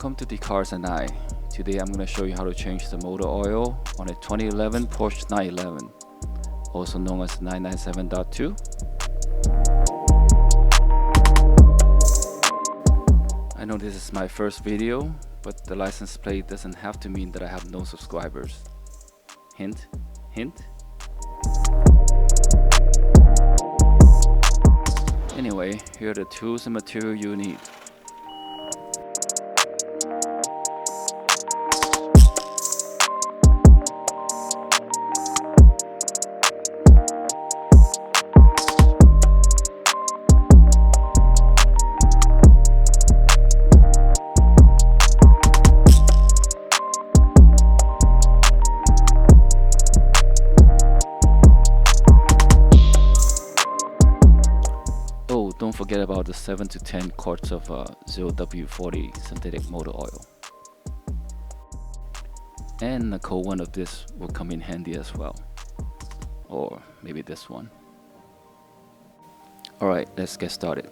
Welcome to the Cars and I. Today I'm going to show you how to change the motor oil on a 2011 Porsche 911, also known as 997.2. I know this is my first video, but the license plate doesn't have to mean that I have no subscribers. Hint, hint. Anyway, here are the tools and material you need. Don't forget about the 7 to 10 quarts of 0W40 synthetic motor oil. And a cold one of this will come in handy as well. Or maybe this one. Alright, let's get started.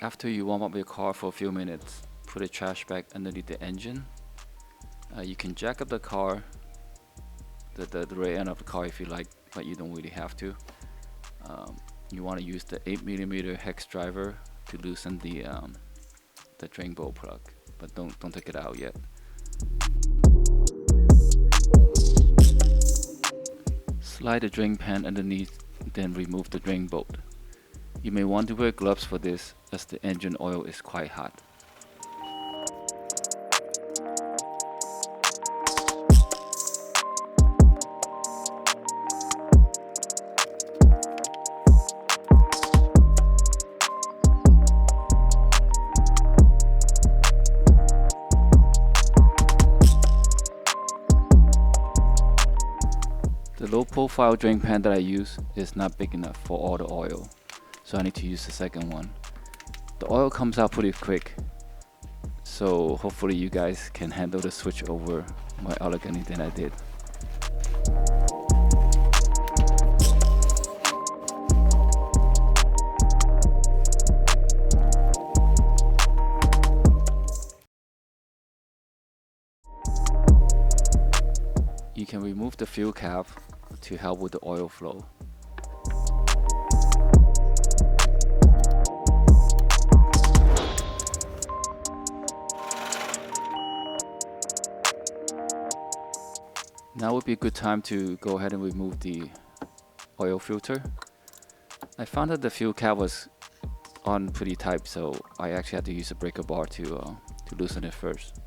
After you warm up your car for a few minutes, put a trash bag underneath the engine. You can jack up the car, the rear end of the car if you like, but you don't really have to. You want to use the 8mm hex driver to loosen the drain bolt plug, but don't take it out yet. Slide the drain pan underneath, then remove the drain bolt. You may want to wear gloves for this, as the engine oil is quite hot. The low profile drain pan that I use is not big enough for all the oil, so I need to use the second one. The oil comes out pretty quick, so hopefully you guys can handle the switch over more elegantly than I did. You can remove the fuel cap to help with the oil flow. Now would be a good time to go ahead and remove the oil filter. I found that the fuel cap was on pretty tight, so I actually had to use a breaker bar to loosen it first.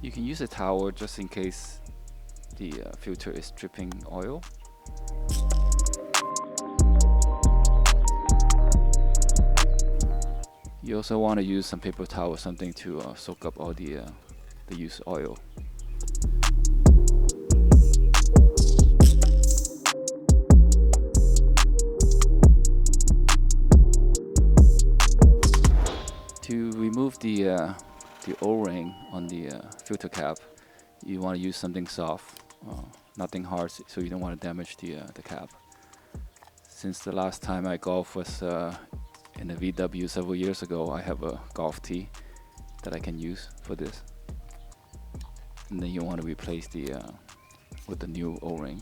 You can use a towel just in case the filter is dripping oil. You also want to use some paper towel or something to soak up all the used oil. To remove the O-ring on the filter cap, you want to use something soft, nothing hard, so you don't want to damage the cap. Since the last time I golfed was in a VW several years ago, I have a golf tee that I can use for this. And then you want to replace with the new O-ring.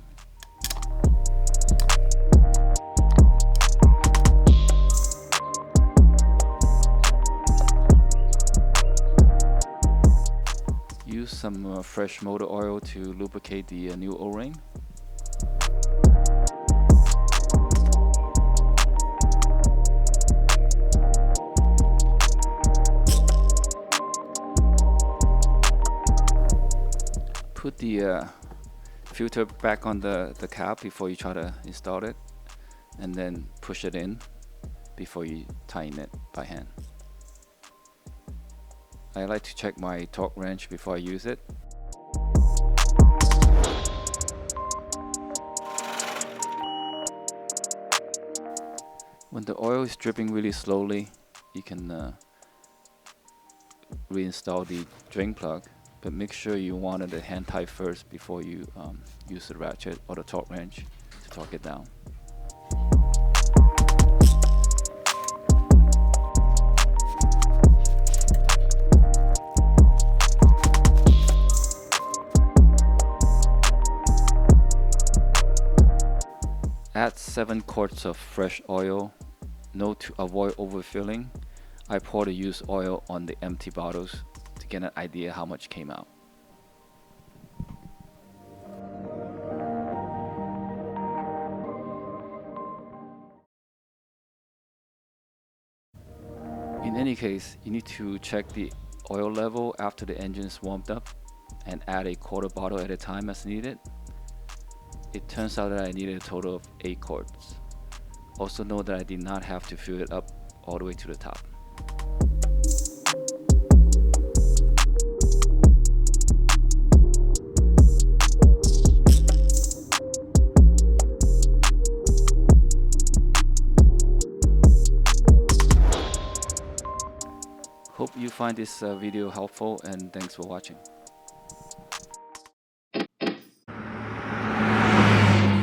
Use some fresh motor oil to lubricate the new O-ring. Put the filter back on the cap before you try to install it, and then push it in before you tighten it by hand. I like to check my torque wrench before I use it. When the oil is dripping really slowly, you can reinstall the drain plug, but make sure you want it hand tight first before you use the ratchet or the torque wrench to torque it down. Add 7 quarts of fresh oil. Note to avoid overfilling. I pour the used oil on the empty bottles to get an idea how much came out. In any case, you need to check the oil level after the engine is warmed up and add a quarter bottle at a time as needed. It turns out that I needed a total of 8 quarts. Also note that I did not have to fill it up all the way to the top. Hope you find this video helpful, and thanks for watching.